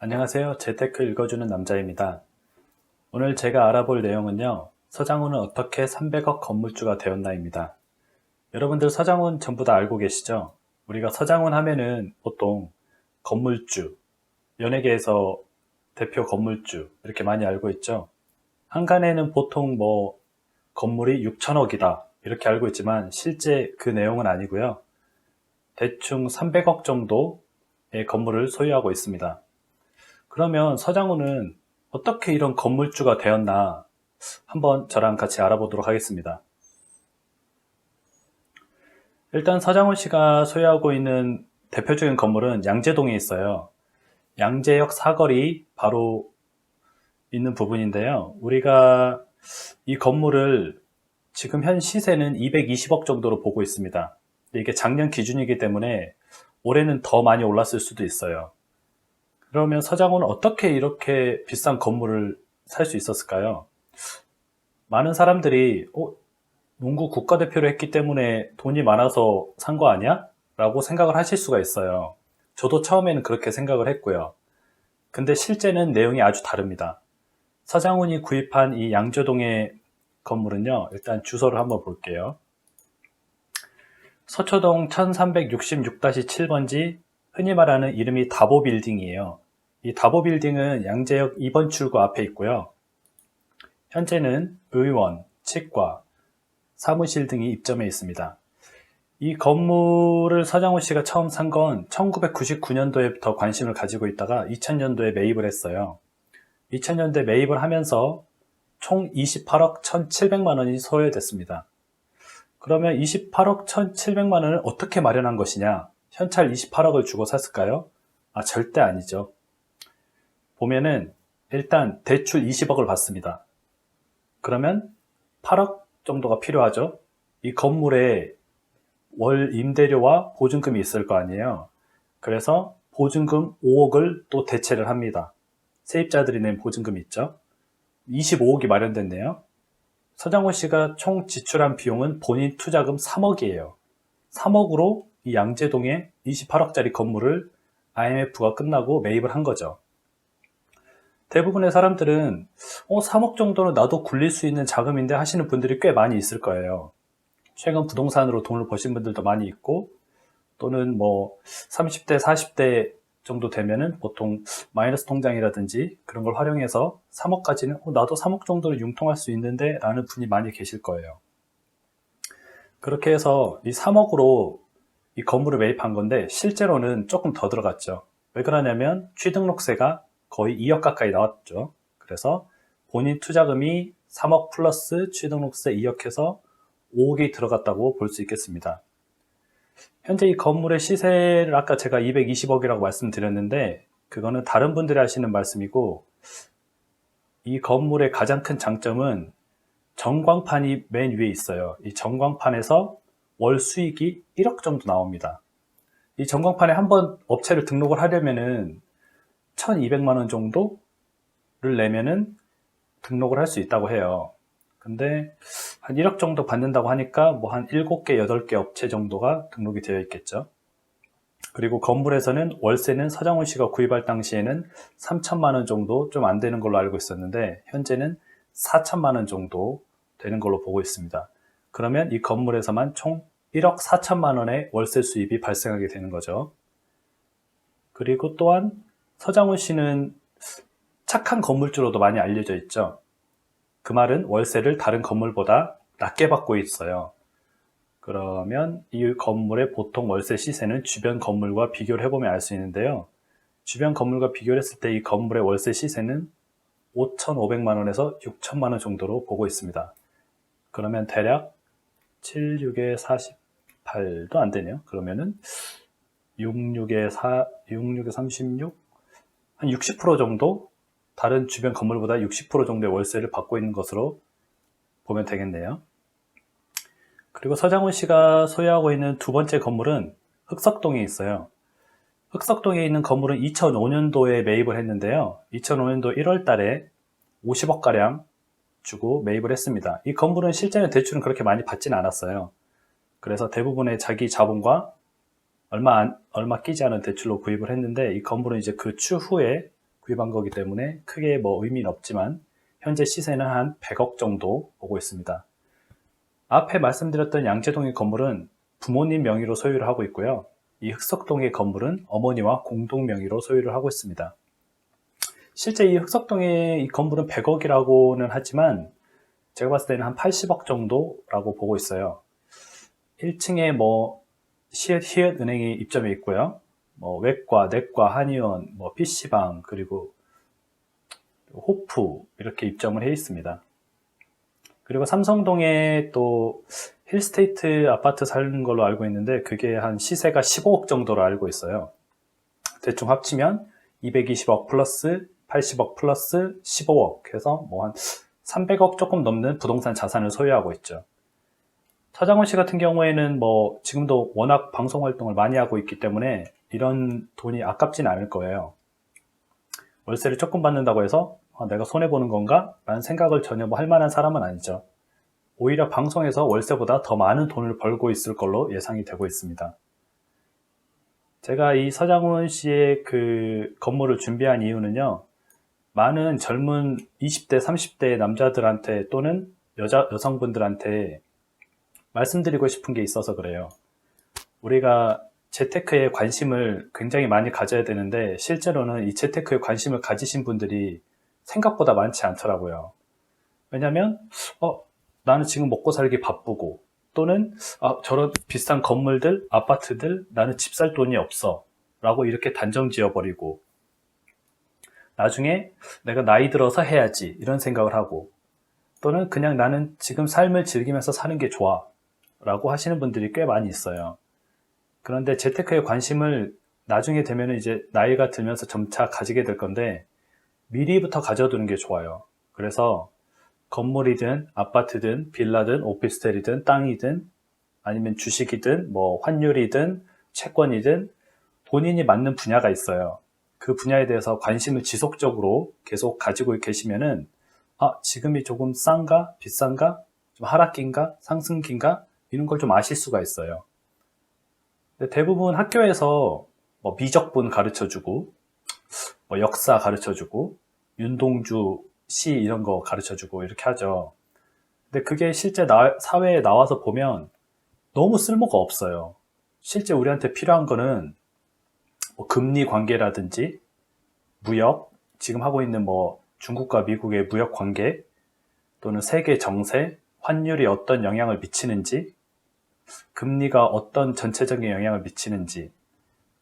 안녕하세요. 재테크 읽어주는 남자입니다. 오늘 제가 알아볼 내용은요. 서장훈은 어떻게 300억 건물주가 되었나입니다. 여러분들 서장훈 전부 다 알고 계시죠? 우리가 서장훈 하면은 보통 건물주, 연예계에서 대표 건물주 이렇게 많이 알고 있죠. 한간에는 보통 건물이 6천억이다 이렇게 알고 있지만 실제 그 내용은 아니고요. 대충 300억 정도의 건물을 소유하고 있습니다. 그러면 서장훈은 어떻게 이런 건물주가 되었나 한번 저랑 같이 알아보도록 하겠습니다. 일단 서장훈 씨가 소유하고 있는 대표적인 건물은 양재동에 있어요. 양재역 사거리 바로 있는 부분인데요. 우리가 이 건물을 지금 현 시세는 220억 정도로 보고 있습니다. 이게 작년 기준이기 때문에 올해는 더 많이 올랐을 수도 있어요. 그러면 서장훈은 어떻게 이렇게 비싼 건물을 살 수 있었을까요? 많은 사람들이 농구 국가대표를 했기 때문에 돈이 많아서 산 거 아니야? 라고 생각을 하실 수가 있어요. 저도 처음에는 그렇게 생각을 했고요. 근데 실제는 내용이 아주 다릅니다. 서장훈이 구입한 이 양재동의 건물은요. 일단 주소를 한번 볼게요. 서초동 1366-7번지 흔히 말하는 이름이 다보빌딩이에요. 이 다보빌딩은 양재역 2번 출구 앞에 있고요. 현재는 의원, 치과, 사무실 등이 입점해 있습니다. 이 건물을 서장훈 씨가 처음 산 건 1999년도에부터 관심을 가지고 있다가 2000년도에 매입을 했어요. 2000년도에 매입을 하면서 총 28억 1700만 원이 소요됐습니다. 그러면 28억 1700만 원을 어떻게 마련한 것이냐? 현찰 28억을 주고 샀을까요? 절대 아니죠. 보면은 일단 대출 20억을 받습니다. 그러면 8억 정도가 필요하죠. 이 건물에 월 임대료와 보증금이 있을 거 아니에요. 그래서 보증금 5억을 또 대체를 합니다. 세입자들이 낸 보증금이 있죠. 25억이 마련됐네요. 서장훈 씨가 총 지출한 비용은 본인 투자금 3억이에요. 3억으로 이 양재동에 28억짜리 건물을 IMF가 끝나고 매입을 한 거죠. 대부분의 사람들은 3억 정도는 나도 굴릴 수 있는 자금인데 하시는 분들이 꽤 많이 있을 거예요. 최근 부동산으로 돈을 버신 분들도 많이 있고, 또는 30대, 40대 정도 되면은 보통 마이너스 통장이라든지 그런 걸 활용해서 3억까지는 나도 3억 정도는 융통할 수 있는데 라는 분이 많이 계실 거예요. 그렇게 해서 이 3억으로 이 건물을 매입한 건데 실제로는 조금 더 들어갔죠. 왜 그러냐면 취등록세가 거의 2억 가까이 나왔죠. 그래서 본인 투자금이 3억 플러스 취등록세 2억 해서 5억이 들어갔다고 볼 수 있겠습니다. 현재 이 건물의 시세를 아까 제가 220억이라고 말씀드렸는데 그거는 다른 분들이 하시는 말씀이고, 이 건물의 가장 큰 장점은 전광판이 맨 위에 있어요. 이 전광판에서 월 수익이 1억 정도 나옵니다. 이 전광판에 한번 업체를 등록을 하려면은 1200만 원 정도를 내면은 등록을 할 수 있다고 해요. 근데 한 1억 정도 받는다고 하니까 한 7개, 8개 업체 정도가 등록이 되어 있겠죠. 그리고 건물에서는 월세는 서장훈 씨가 구입할 당시에는 3천만 원 정도 좀 안 되는 걸로 알고 있었는데 현재는 4천만 원 정도 되는 걸로 보고 있습니다. 그러면 이 건물에서만 총 1억 4천만 원의 월세 수입이 발생하게 되는 거죠. 그리고 또한 서장훈 씨는 착한 건물주로도 많이 알려져 있죠. 그 말은 월세를 다른 건물보다 낮게 받고 있어요. 그러면 이 건물의 보통 월세 시세는 주변 건물과 비교를 해보면 알 수 있는데요. 주변 건물과 비교를 했을 때 이 건물의 월세 시세는 5,500만 원에서 6천만 원 정도로 보고 있습니다. 그러면 대략 7, 6에 48도 안 되네요. 그러면은 66에 36, 한 60% 정도 다른 주변 건물보다 60% 정도의 월세를 받고 있는 것으로 보면 되겠네요. 그리고 서장훈 씨가 소유하고 있는 두 번째 건물은 흑석동에 있어요. 흑석동에 있는 건물은 2005년도에 매입을 했는데요. 2005년도 1월 달에 50억가량 주고 매입을 했습니다. 이 건물은 실제는 대출은 그렇게 많이 받지는 않았어요. 그래서 대부분의 자기 자본과 얼마 끼지 않은 대출로 구입을 했는데 이 건물은 이제 그 추후에 구입한 거기 때문에 크게 뭐 의미는 없지만 현재 시세는 한 100억 정도 보고 있습니다. 앞에 말씀드렸던 양재동의 건물은 부모님 명의로 소유를 하고 있고요. 이 흑석동의 건물은 어머니와 공동 명의로 소유를 하고 있습니다. 실제 이 흑석동의 이 건물은 100억이라고는 하지만 제가 봤을 때는 한 80억 정도라고 보고 있어요. 1층에 뭐 히읗은행이 입점해 있고요. 뭐 외과, 내과, 한의원, 뭐 PC방, 그리고 호프 이렇게 입점을 해 있습니다. 그리고 삼성동에 또 힐스테이트 아파트 사는 걸로 알고 있는데 그게 한 시세가 15억 정도로 알고 있어요. 대충 합치면 220억 플러스 80억 플러스 15억 해서 뭐 한 300억 조금 넘는 부동산 자산을 소유하고 있죠. 서장훈 씨 같은 경우에는 뭐 지금도 워낙 방송 활동을 많이 하고 있기 때문에 이런 돈이 아깝진 않을 거예요. 월세를 조금 받는다고 해서 내가 손해보는 건가? 라는 생각을 전혀 뭐 할 만한 사람은 아니죠. 오히려 방송에서 월세보다 더 많은 돈을 벌고 있을 걸로 예상이 되고 있습니다. 제가 이 서장훈 씨의 그 건물을 준비한 이유는요. 많은 젊은 20대, 30대 남자들한테 또는 여성분들한테 말씀드리고 싶은 게 있어서 그래요. 우리가 재테크에 관심을 굉장히 많이 가져야 되는데 실제로는 이 재테크에 관심을 가지신 분들이 생각보다 많지 않더라고요. 왜냐면 나는 지금 먹고 살기 바쁘고 또는 저런 비싼 건물들, 아파트들 나는 집 살 돈이 없어 라고 이렇게 단정 지어버리고 나중에 내가 나이 들어서 해야지 이런 생각을 하고 또는 그냥 나는 지금 삶을 즐기면서 사는 게 좋아 라고 하시는 분들이 꽤 많이 있어요. 그런데 재테크에 관심을 나중에 되면 이제 나이가 들면서 점차 가지게 될 건데 미리부터 가져두는 게 좋아요. 그래서 건물이든 아파트든 빌라든 오피스텔이든 땅이든 아니면 주식이든 뭐 환율이든 채권이든 본인이 맞는 분야가 있어요. 그 분야에 대해서 관심을 지속적으로 계속 가지고 계시면은 지금이 조금 싼가 비싼가 좀 하락기인가 상승기인가 이런 걸 좀 아실 수가 있어요. 근데 대부분 학교에서 뭐 미적분 가르쳐주고 뭐 역사 가르쳐주고 윤동주 시 이런 거 가르쳐주고 이렇게 하죠. 근데 그게 실제 사회에 나와서 보면 너무 쓸모가 없어요. 실제 우리한테 필요한 거는 뭐 금리 관계라든지 무역, 지금 하고 있는 뭐 중국과 미국의 무역 관계 또는 세계 정세, 환율이 어떤 영향을 미치는지 금리가 어떤 전체적인 영향을 미치는지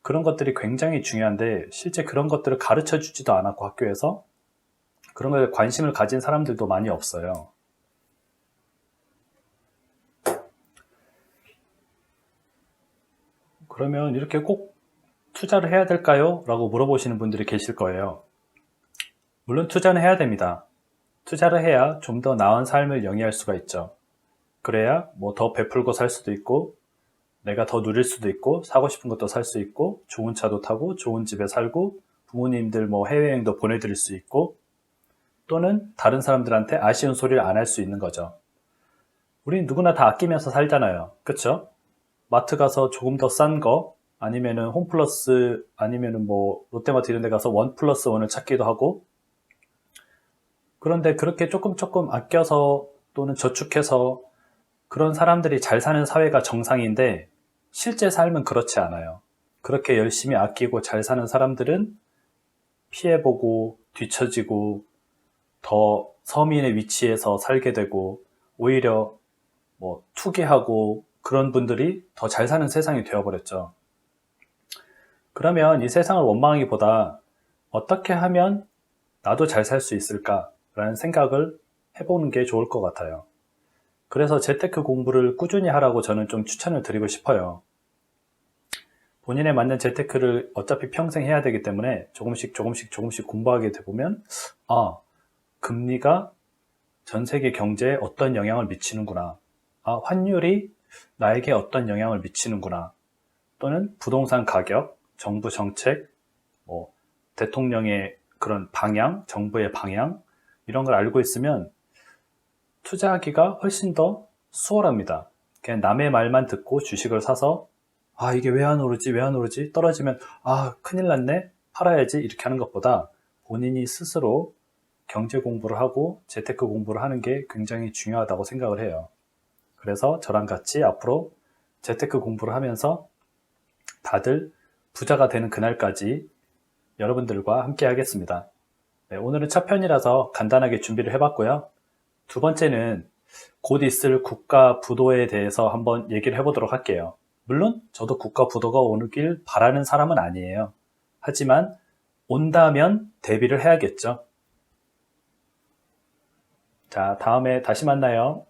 그런 것들이 굉장히 중요한데 실제 그런 것들을 가르쳐 주지도 않았고 학교에서 그런 거에 관심을 가진 사람들도 많이 없어요. 그러면 이렇게 꼭 투자를 해야 될까요? 라고 물어보시는 분들이 계실 거예요. 물론 투자는 해야 됩니다. 투자를 해야 좀 더 나은 삶을 영위할 수가 있죠. 그래야 뭐 더 베풀고 살 수도 있고 내가 더 누릴 수도 있고 사고 싶은 것도 살 수 있고 좋은 차도 타고 좋은 집에 살고 부모님들 뭐 해외여행도 보내드릴 수 있고 또는 다른 사람들한테 아쉬운 소리를 안 할 수 있는 거죠. 우린 누구나 다 아끼면서 살잖아요. 그쵸? 마트 가서 조금 더 싼 거 아니면은 홈플러스 아니면은 뭐 롯데마트 이런 데 가서 원 플러스 원을 찾기도 하고 그런데 그렇게 조금 아껴서 또는 저축해서 그런 사람들이 잘 사는 사회가 정상인데 실제 삶은 그렇지 않아요. 그렇게 열심히 아끼고 잘 사는 사람들은 피해보고 뒤처지고 더 서민의 위치에서 살게 되고 오히려 뭐 투기하고 그런 분들이 더 잘 사는 세상이 되어버렸죠. 그러면 이 세상을 원망하기보다 어떻게 하면 나도 잘 살 수 있을까라는 생각을 해보는 게 좋을 것 같아요. 그래서 재테크 공부를 꾸준히 하라고 저는 좀 추천을 드리고 싶어요. 본인에 맞는 재테크를 어차피 평생 해야 되기 때문에 조금씩 공부하게 되보면 금리가 전 세계 경제에 어떤 영향을 미치는구나. 환율이 나에게 어떤 영향을 미치는구나. 또는 부동산 가격, 정부 정책, 뭐 대통령의 그런 방향, 정부의 방향 이런 걸 알고 있으면 투자하기가 훨씬 더 수월합니다. 그냥 남의 말만 듣고 주식을 사서 이게 왜 안 오르지 떨어지면 큰일 났네 팔아야지 이렇게 하는 것보다 본인이 스스로 경제 공부를 하고 재테크 공부를 하는 게 굉장히 중요하다고 생각을 해요. 그래서 저랑 같이 앞으로 재테크 공부를 하면서 다들 부자가 되는 그날까지 여러분들과 함께 하겠습니다. 네, 오늘은 첫 편이라서 간단하게 준비를 해봤고요. 두 번째는 곧 있을 국가 부도에 대해서 한번 얘기를 해보도록 할게요. 물론 저도 국가 부도가 오길 바라는 사람은 아니에요. 하지만 온다면 대비를 해야겠죠. 자, 다음에 다시 만나요.